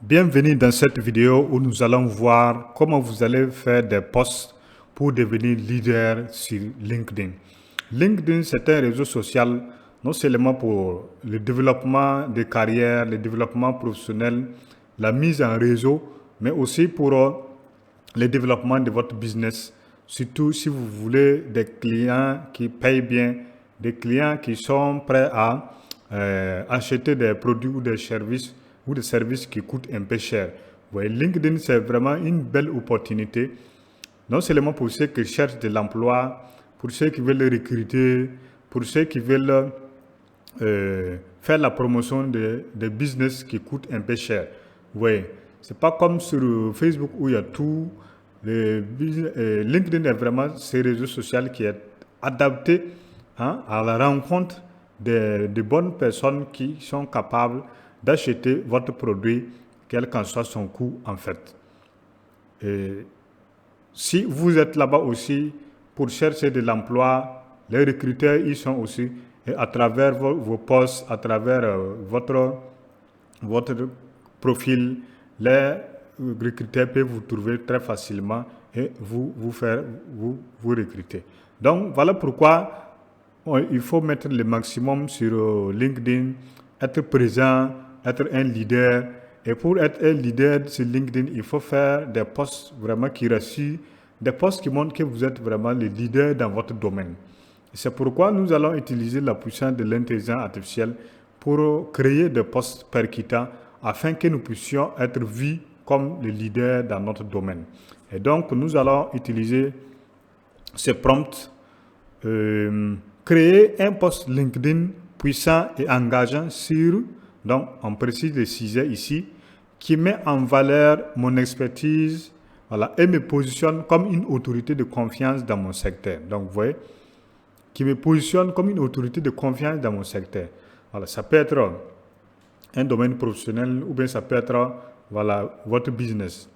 Bienvenue dans cette vidéo où nous allons voir comment vous allez faire des posts pour devenir leader sur LinkedIn. LinkedIn, c'est un réseau social non seulement pour le développement de carrière, le développement professionnel, la mise en réseau, mais aussi pour le développement de votre business. Surtout si vous voulez des clients qui payent bien, des clients qui sont prêts à acheter des produits ou des services qui coûtent un peu cher. Vous voyez, LinkedIn, c'est vraiment une belle opportunité, non seulement pour ceux qui cherchent de l'emploi, pour ceux qui veulent recruter, pour ceux qui veulent faire la promotion de business qui coûtent un peu cher. Vous voyez, c'est pas comme sur Facebook où il y a tout. LinkedIn est vraiment ce réseau social qui est adapté à la rencontre de bonnes personnes qui sont capables d'acheter votre produit, quel qu'en soit son coût en fait. Et si vous êtes là-bas aussi pour chercher de l'emploi, les recruteurs y sont aussi. Et à travers vos posts, à travers votre profil, les recruteurs peuvent vous trouver très facilement et vous recruter. Donc voilà pourquoi il faut mettre le maximum sur LinkedIn, être présent, être un leader. Et pour être un leader sur LinkedIn, il faut faire des posts vraiment qui rassurent, des posts qui montrent que vous êtes vraiment le leader dans votre domaine. C'est pourquoi nous allons utiliser la puissance de l'intelligence artificielle pour créer des posts percutants afin que nous puissions être vus comme le leader dans notre domaine. Et donc, nous allons utiliser ce prompt, créer un post LinkedIn puissant et engageant sur, donc on précise le sujet ici, qui met en valeur mon expertise, voilà, et me positionne comme une autorité de confiance dans mon secteur. Donc, vous voyez, qui me positionne comme une autorité de confiance dans mon secteur. Voilà, ça peut être un domaine professionnel ou bien ça peut être voilà, votre business.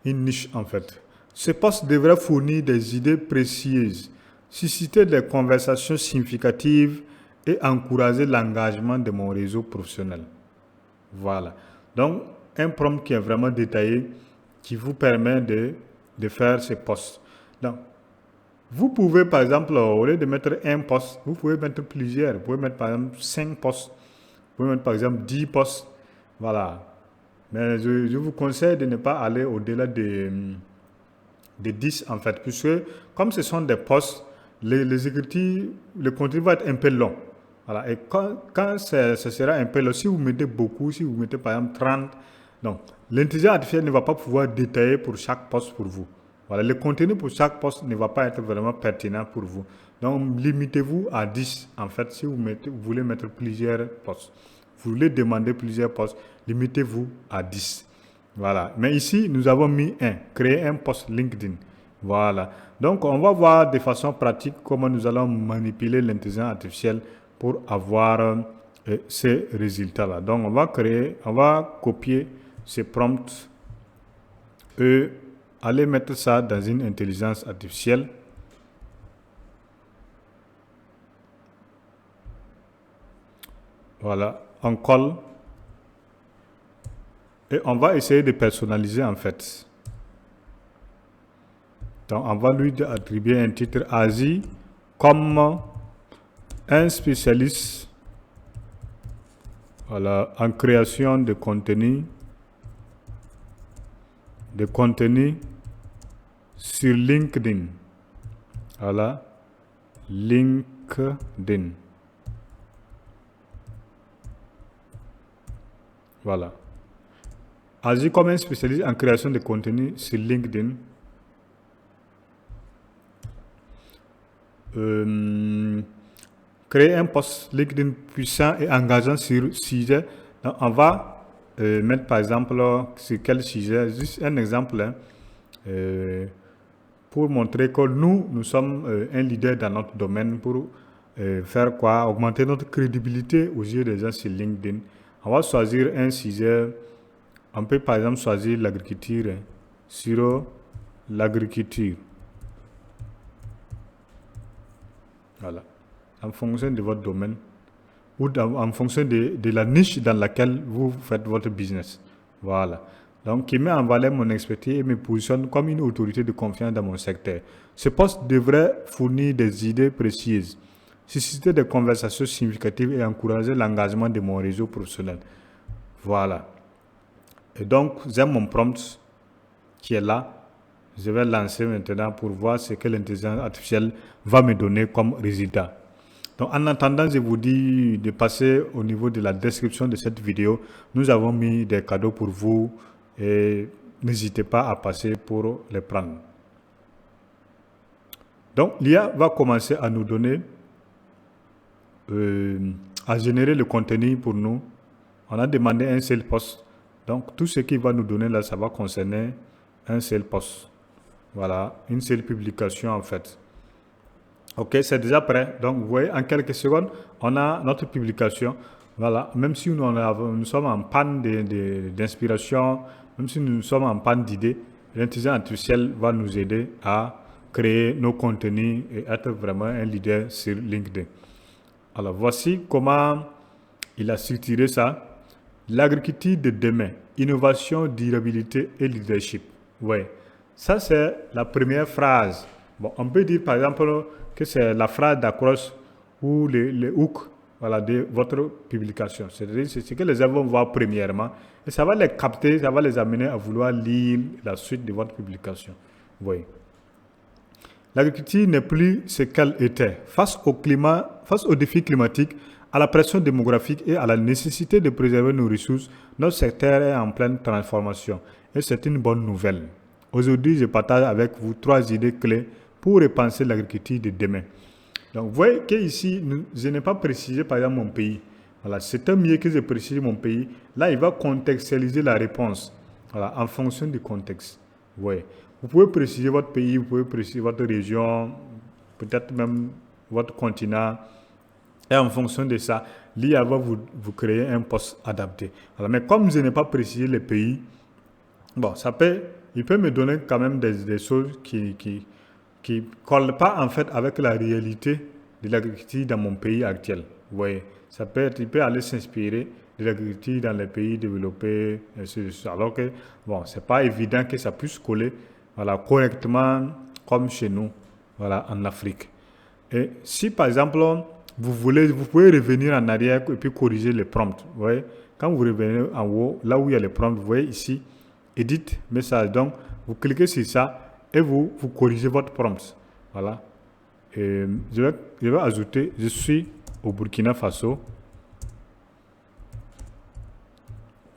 Une niche en fait. Ce poste devrait fournir des idées précieuses, susciter des conversations significatives et encourager l'engagement de mon réseau professionnel. Voilà. Donc, un prompt qui est vraiment détaillé, qui vous permet de faire ces posts. Donc, vous pouvez, par exemple, au lieu de mettre un post, vous pouvez mettre plusieurs. Vous pouvez mettre, par exemple, 5 posts. Vous pouvez mettre, par exemple, 10 posts. Voilà. Mais je vous conseille de ne pas aller au-delà de 10, en fait. Puisque, comme ce sont des posts, les écritures, le contenu va être un peu long. Voilà. Et quand ça sera un peu long, si vous mettez beaucoup, si vous mettez, par exemple, 30, donc, l'intelligence artificielle ne va pas pouvoir détailler pour chaque post pour vous. Voilà, le contenu pour chaque poste ne va pas être vraiment pertinent pour vous. Donc, limitez-vous à 10. En fait, si vous voulez mettre plusieurs postes, vous voulez demander plusieurs postes, limitez-vous à 10. Voilà. Mais ici, nous avons mis un, créer un post LinkedIn. Voilà. Donc, on va voir de façon pratique comment nous allons manipuler l'intelligence artificielle pour avoir ces résultats-là. Donc, on va copier ces prompts et aller mettre ça dans une intelligence artificielle. Voilà, on colle et on va essayer de personnaliser en fait. Donc, on va lui attribuer un titre Asie comme un spécialiste, voilà, en création de contenu sur LinkedIn. Voilà, LinkedIn. Voilà. Agis comme un spécialiste en création de contenu sur LinkedIn. Créer un post LinkedIn puissant et engageant sur sujet. Donc, on va mettre par exemple sur quel sujet, juste un exemple, hein, pour montrer que nous sommes un leader dans notre domaine pour faire quoi? Augmenter notre crédibilité aux yeux des gens sur LinkedIn. On va choisir un sujet. On peut par exemple choisir l'agriculture, hein, sur l'agriculture. Voilà. En fonction de votre domaine. ou en fonction de la niche dans laquelle vous faites votre business. Voilà. Donc, qui met en valeur mon expertise et me positionne comme une autorité de confiance dans mon secteur. Ce poste devrait fournir des idées précises, susciter des conversations significatives et encourager l'engagement de mon réseau professionnel. Voilà. Et donc, j'ai mon prompt qui est là. Je vais lancer maintenant pour voir ce que l'intelligence artificielle va me donner comme résultat. Donc, en attendant, je vous dis de passer au niveau de la description de cette vidéo. Nous avons mis des cadeaux pour vous et n'hésitez pas à passer pour les prendre. Donc, l'IA va commencer à nous donner, à générer le contenu pour nous. On a demandé un seul post. Donc, tout ce qu'il va nous donner là, ça va concerner un seul post. Voilà, une seule publication en fait. Ok, c'est déjà prêt. Donc, vous voyez, en quelques secondes, on a notre publication. Voilà, même si nous sommes en panne d'inspiration, même si nous sommes en panne d'idées, l'intelligence artificielle va nous aider à créer nos contenus et être vraiment un leader sur LinkedIn. Alors, voici comment il a structuré ça. L'agriculture de demain, innovation, durabilité et leadership. Ouais. Ça, c'est la première phrase. Bon, on peut dire par exemple que c'est la phrase d'accroche ou les hooks, voilà, de votre publication. C'est-à-dire c'est ce que les gens vont voir premièrement et ça va les capter, ça va les amener à vouloir lire la suite de votre publication. Oui. L'agriculture n'est plus ce qu'elle était. Face aux défis climatiques, à la pression démographique et à la nécessité de préserver nos ressources, notre secteur est en pleine transformation et c'est une bonne nouvelle. Aujourd'hui, je partage avec vous 3 idées clés pour repenser l'agriculture de demain. Donc, vous voyez qu'ici, je n'ai pas précisé par exemple mon pays. Voilà, c'est un mieux que je précise mon pays. Là, il va contextualiser la réponse, voilà, en fonction du contexte. Ouais. Vous pouvez préciser votre pays, vous pouvez préciser votre région, peut-être même votre continent. Et en fonction de ça, l'IA va vous créer un poste adapté. Alors, mais comme je n'ai pas précisé les pays, bon, il peut me donner quand même des choses qui collent pas en fait avec la réalité de l'agriculture dans mon pays actuel. Vous voyez, il peut aller s'inspirer de l'agriculture dans les pays développés, alors que bon, c'est pas évident que ça puisse coller, voilà, correctement comme chez nous, voilà, en Afrique. Et si par exemple vous pouvez revenir en arrière et puis corriger les prompts. Vous voyez, quand vous revenez en haut, là où il y a les prompts, vous voyez ici, Edit message. Donc, vous cliquez sur ça et vous corrigez votre prompt. Voilà. Et je vais ajouter, je suis au Burkina Faso.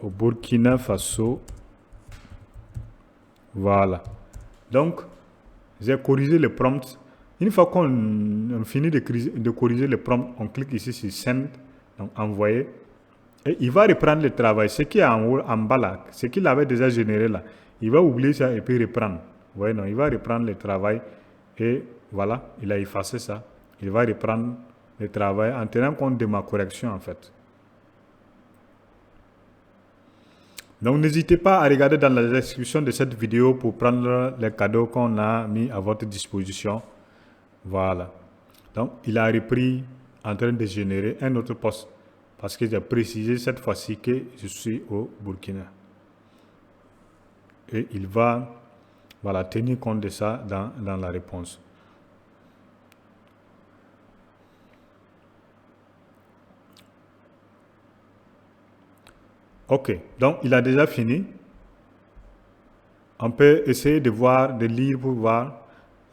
Au Burkina Faso. Voilà. Donc, j'ai corrigé le prompt. Une fois qu'on finit de corriger le prompt, on clique ici sur Send, donc envoyer. Et il va reprendre le travail. Ce qui est en haut, en bas là, ce qu'il avait déjà généré là, il va oublier ça et puis reprendre. Vous voyez, non, il va reprendre le travail et voilà, il a effacé ça. Il va reprendre le travail en tenant compte de ma correction en fait. Donc n'hésitez pas à regarder dans la description de cette vidéo pour prendre les cadeaux qu'on a mis à votre disposition. Voilà. Donc il a repris en train de générer un autre poste parce que j'ai précisé cette fois-ci que je suis au Burkina. Et il va, voilà, tenir compte de ça dans la réponse. Ok, donc il a déjà fini. On peut essayer de lire pour voir.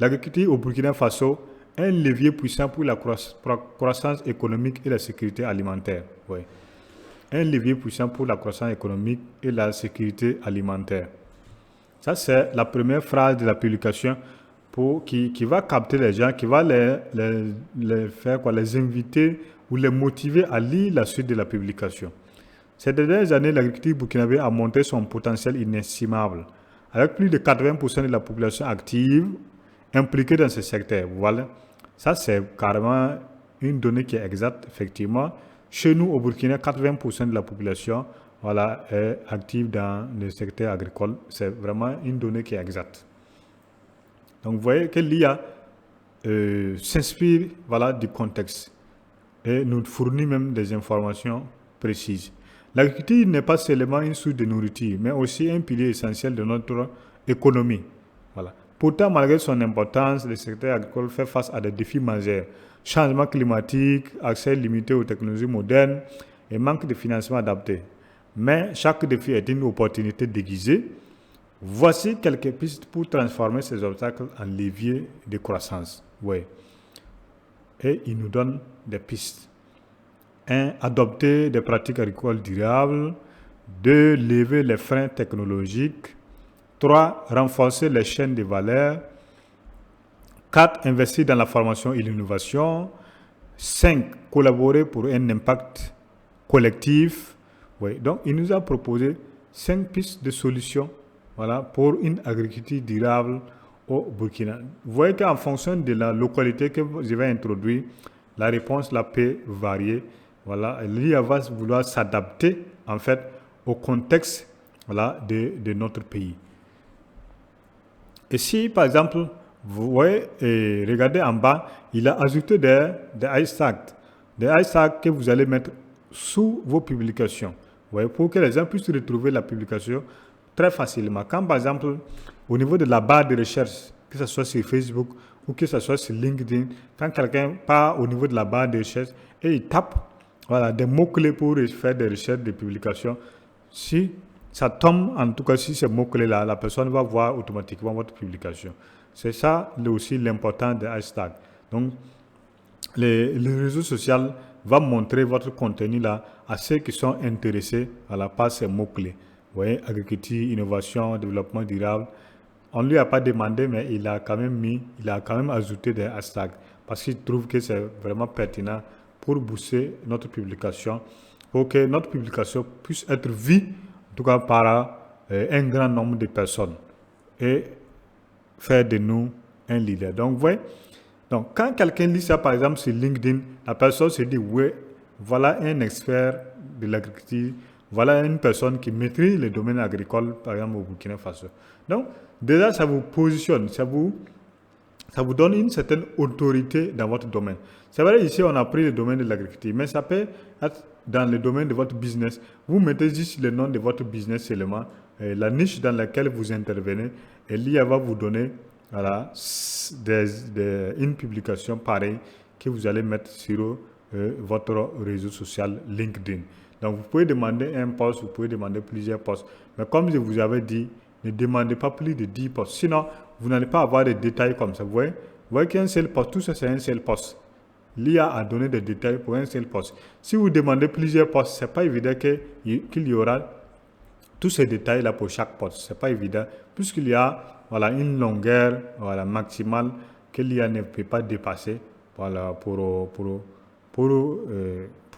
L'agriculture au Burkina Faso est un levier puissant pour la croissance économique et la sécurité alimentaire. Oui. Un levier puissant pour la croissance économique et la sécurité alimentaire. Ça, c'est la première phrase de la publication qui va capter les gens, qui va les faire les inviter ou les motiver à lire la suite de la publication. Ces dernières années, l'agriculture burkinabé a montré son potentiel inestimable, avec plus de 80% de la population active impliquée dans ce secteur. Voilà, ça c'est carrément une donnée qui est exacte, effectivement. Chez nous, au Burkina, 80% de la population est active dans le secteur agricole. C'est vraiment une donnée qui est exacte. Donc, vous voyez que l'IA s'inspire du contexte. et nous fournit même des informations précises. L'agriculture n'est pas seulement une source de nourriture, mais aussi un pilier essentiel de notre économie. Voilà. Pourtant, malgré son importance, le secteur agricole fait face à des défis majeurs. Changement climatique, accès limité aux technologies modernes et manque de financement adapté. Mais chaque défi est une opportunité déguisée. Voici quelques pistes pour transformer ces obstacles en levier de croissance. Ouais. Et il nous donne des pistes. 1. Adopter des pratiques agricoles durables. 2. Lever les freins technologiques. 3. Renforcer les chaînes de valeur. 4. Investir dans la formation et l'innovation. 5. Collaborer pour un impact collectif. Oui. Donc, il nous a proposé 5 pistes de solutions, voilà, pour une agriculture durable au Burkina. Vous voyez qu'en fonction de la localité que je vais introduire, la réponse là peut varier. Voilà, l'IA va vouloir s'adapter en fait au contexte, voilà, de notre pays. Et si par exemple, vous voyez, et regardez en bas, il a ajouté des hashtags. Des hashtags que vous allez mettre sous vos publications. Vous voyez, pour que les gens puissent retrouver la publication très facilement. Quand par exemple, au niveau de la barre de recherche, que ce soit sur Facebook ou que ce soit sur LinkedIn, quand quelqu'un part au niveau de la barre de recherche et il tape, voilà, des mots-clés pour faire des recherches de publication, si ça tombe, en tout cas, si ces mots-clés-là, la personne va voir automatiquement votre publication. C'est ça aussi l'important des hashtags. Donc, les réseaux sociaux vont montrer votre contenu là à ceux qui sont intéressés par ces mots-clés. Vous voyez, agriculture, innovation, développement durable. On ne lui a pas demandé, mais il a quand même ajouté des hashtags parce qu'il trouve que c'est vraiment pertinent pour booster notre publication, pour que notre publication puisse être vue, en tout cas par un grand nombre de personnes et faire de nous un leader. Donc, vous voyez, donc quand quelqu'un lit ça, par exemple, sur LinkedIn, la personne se dit, oui, voilà un expert de l'agriculture, voilà une personne qui maîtrise les domaines agricoles, par exemple, au Burkina Faso. Donc, déjà, ça vous positionne, ça vous donne une certaine autorité dans votre domaine. C'est vrai, ici, on a pris le domaine de l'agriculture, mais ça peut être dans le domaine de votre business. Vous mettez juste le nom de votre business seulement, la niche dans laquelle vous intervenez, et l'IA va vous donner voilà, une publication pareille que vous allez mettre sur votre réseau social LinkedIn. Donc, vous pouvez demander un poste, vous pouvez demander plusieurs postes. Mais comme je vous avais dit, ne demandez pas plus de 10 postes. Sinon, vous n'allez pas avoir des détails comme ça. Vous voyez qu'un seul poste, tout ça c'est un seul poste. L'IA a donné des détails pour un seul poste. Si vous demandez plusieurs postes, ce n'est pas évident qu'il y aura tous ces détails-là pour chaque poste. Ce n'est pas évident, puisqu'il y a voilà, une longueur maximale que l'IA ne peut pas dépasser voilà, pour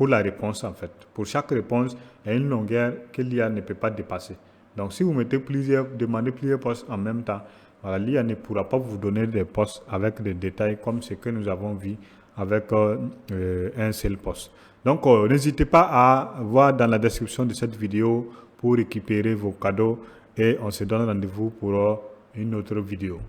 la réponse en fait. Pour chaque réponse, il y a une longueur que l'IA ne peut pas dépasser. Donc, si vous demandez plusieurs postes en même temps, voilà, l'IA ne pourra pas vous donner des postes avec des détails comme ce que nous avons vu avec un seul poste. Donc, n'hésitez pas à voir dans la description de cette vidéo pour récupérer vos cadeaux et on se donne rendez-vous pour une autre vidéo.